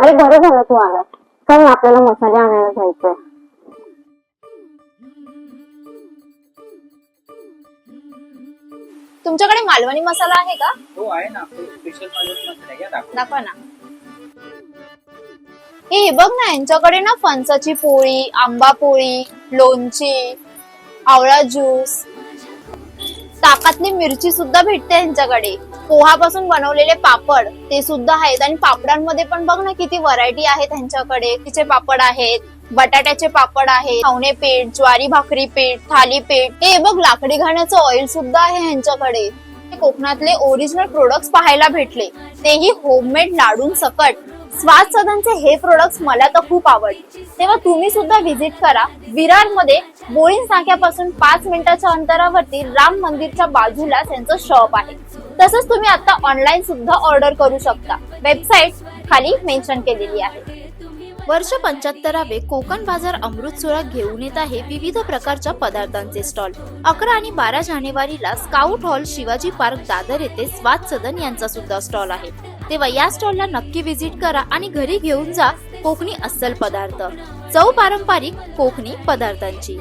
अरे बरं झालं तू आला, कारण आपल्याला मसाले आणायला जायचंय. तुमच्याकडे मालवणी मसाला आहे का? हो आहे ना, स्पेशल मालवणी मसाला आहे, दाखव. दाखवा ना. हे बघ ना, यांच्याकडे ना फणसाची पोळी, आंबा पोळी, लोणची, आवळा ज्यूस, ताकातली मिरची सुद्धा भेटते यांच्याकडे. पोहापासून बनवलेले पापड ते सुद्धा आहेत. आणि पापडांमध्ये पण बघ ना किती व्हरायटी आहेत त्यांच्याकडे. तिचे पापड आहेत, बटाट्याचे पापड आहेत, खावणे पीठ, ज्वारी भाकरी पीठ, थाली पीठ. हे बघ लाकडी घाण्याचं ऑइल सुद्धा आहे यांच्याकडे. कोकणातले ओरिजिनल प्रोडक्ट्स पाहायला भेटले, तेही होममेड लाडून सकट. स्वाद सदनचे हे प्रोडक्ट्स मला तर खूप आवडले. तेव्हा तुम्ही सुद्धा व्हिजिट करा. विरार मध्ये बोळीन नाक्यापासून 5 मिनिटाच्या अंतरावरती राम मंदिरच्या बाजूला त्यांचं शॉप आहे. तसंच तुम्ही आता ऑनलाईन सुद्धा ऑर्डर करू शकता. वेबसाईट खाली मेन्शन केलेली आहे. वर्ष 75वे कोकण बाजार अमृत सोहळा घेऊन येत आहे विविध प्रकारच्या पदार्थांचे स्टॉल. 11 आणि 12 जानेवारीला scout hall Shivaji park Dadar येथे स्वाद सदन यांचा सुद्धा स्टॉल आहे. तेव्हा या स्टॉलला नक्की व्हिजिट करा आणि घरी घेऊन जा कोकणी अस्सल पदार्थ, चव पारंपरिक कोकणी पदार्थांची.